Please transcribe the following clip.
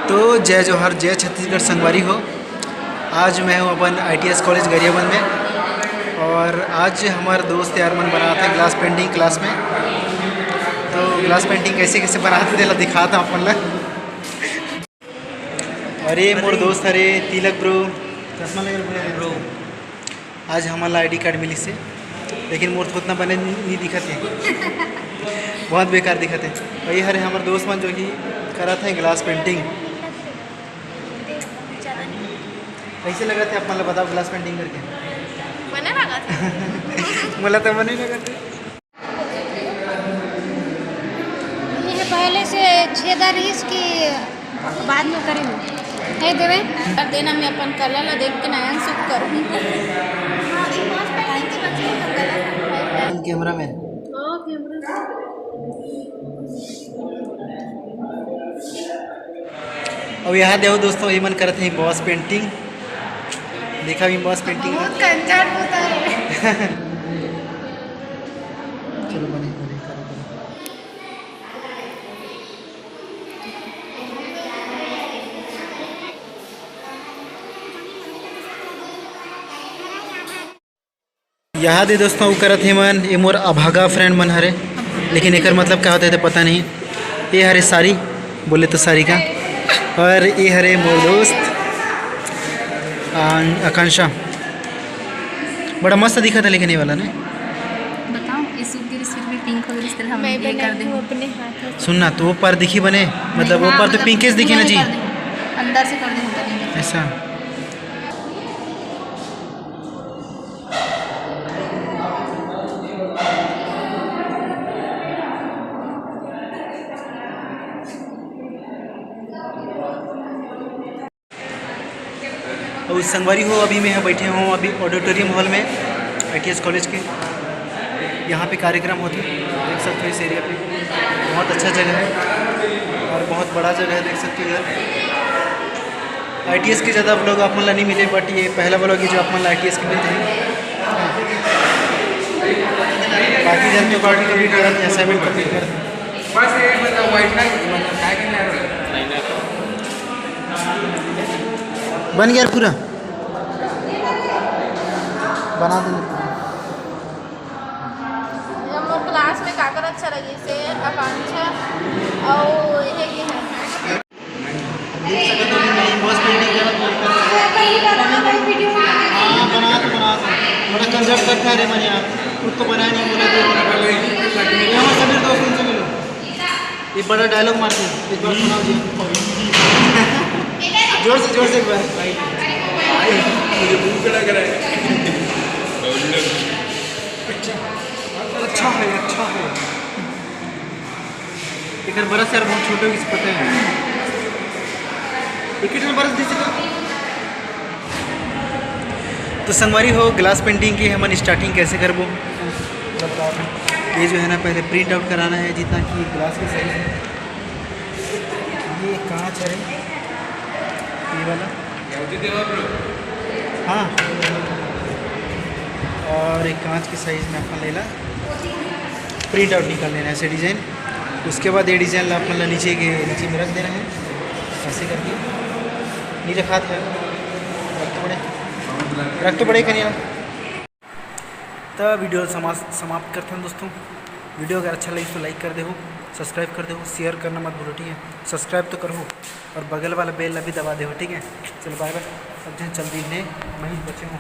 तो जय जोहर, जय छत्तीसगढ़ संगवारी हो। आज मैं हूँ अपन ITS कॉलेज गरियाबंद में और आज हमारा दोस्त यार मन बना था ग्लास पेंटिंग क्लास में। तो ग्लास पेंटिंग कैसे कैसे बनाते थे दिखाता हूँ अपन ला। अरे मोर दोस्त अरे तिलक ब्रो, चश्मा लगे ब्रो। आज हमारा ID कार्ड मिली से, लेकिन मोर तो उतना बने नहीं दिखत है। बहुत बेकार दिखत है। वही हरे हमारे दोस्त मन जो कि करा था ग्लास पेंटिंग। कैसे लगा थे आप मतलब बताओ ग्लास पेंटिंग करके? मना लगा था। मला तो मन ही लगा थे। ये पहले से छेदार इसकी बाद में करेंगे है देवे कर देना। मैं अपन कला ला देख के नयन सुख करूँ। कैमरा मैन अब यहाँ देखो दोस्तों, ये मन करते हैं बॉस पेंटिंग। देखा भी बॉस पेंटिंग बहुत कंजर होता है। चलो बने बने करो करो। यहाँ दे दोस्तों वो करत है मन, ये मोर अभागा फ्रेंड मन हरे, लेकिन एक मतलब क्या होता है तो पता नहीं। ये हरे सारी बोले तो सारी का, और ये हरे मोर दोस्त आकांक्षा। बड़ा मस्त दिखा था लेकिन ये वाला ने। बताओ इस सूट के सिर में पिंक और इस तरह हम ये कर दें अपने हाथ। सुनना तो वो पर दिखी बने, मतलब वो पर तो पिंकेस दिखी ना जी, अंदर से कर दें ऐसा। और संगवारी हो, अभी मैं बैठे हूँ अभी ऑडिटोरियम हॉल में ITS कॉलेज के। यहाँ पे कार्यक्रम होते हैं, देख सकते हो इस एरिया पे। बहुत अच्छा जगह है और बहुत बड़ा जगह है, देख सकते हो इधर। ITS के ज़्यादा ब्लॉग आप मतलब नहीं मिले, बट ये पहला ब्लॉग है जो आप मतलब ITS के मिलते हैं। बाकी जन तो पार्टी कभी करते हैं, असाइनमेंट कभी करते हैं। बन गया पूरा, बना देना। हम क्लास में काकर अच्छा लगे से आकांक्षा और ये है देख सकते हो मैं बॉस पेंटिंग कर बना बड़ा कंजर्ट करता है रे मन यार, खुद तो बनाया नहीं बोला तो यहाँ सभी दोस्तों से मिलो। ये बड़ा डायलॉग मारते हैं, एक बार सुनाओ जी। जोर से एक बार। मुझे भूख लग रहा है। अच्छा है अच्छा है। एक बरस यार बहुत छोटे किसी पता है। एक बरस दीजिएगा। तो संगवारी हो, ग्लास पेंटिंग की हमन स्टार्टिंग कैसे करबो ये जो है ना, पहले प्रिंट आउट कराना है जितना कि ग्लास की साइज है। ये कांच है ये वाला, हाँ, और एक कांच की साइज़ में अपन लेला प्रिंट आउट निकाल लेना ऐसे डिज़ाइन। उसके बाद ये डिज़ाइन ला अपन नीचे में रख देना है ऐसे करके। नहीं रखा था, रख तो पड़े करिए। तो वीडियो समाप्त करते हैं दोस्तों। वीडियो अगर अच्छा लगे तो लाइक कर दे, सब्सक्राइब कर दे, शेयर करना मत भूलो, ठीक है? सब्सक्राइब तो करो और बगल वाला बेल भी दबा दे, ठीक है? चलो बाय बाय। सब जन जल्दी ने वहीं बचे हों।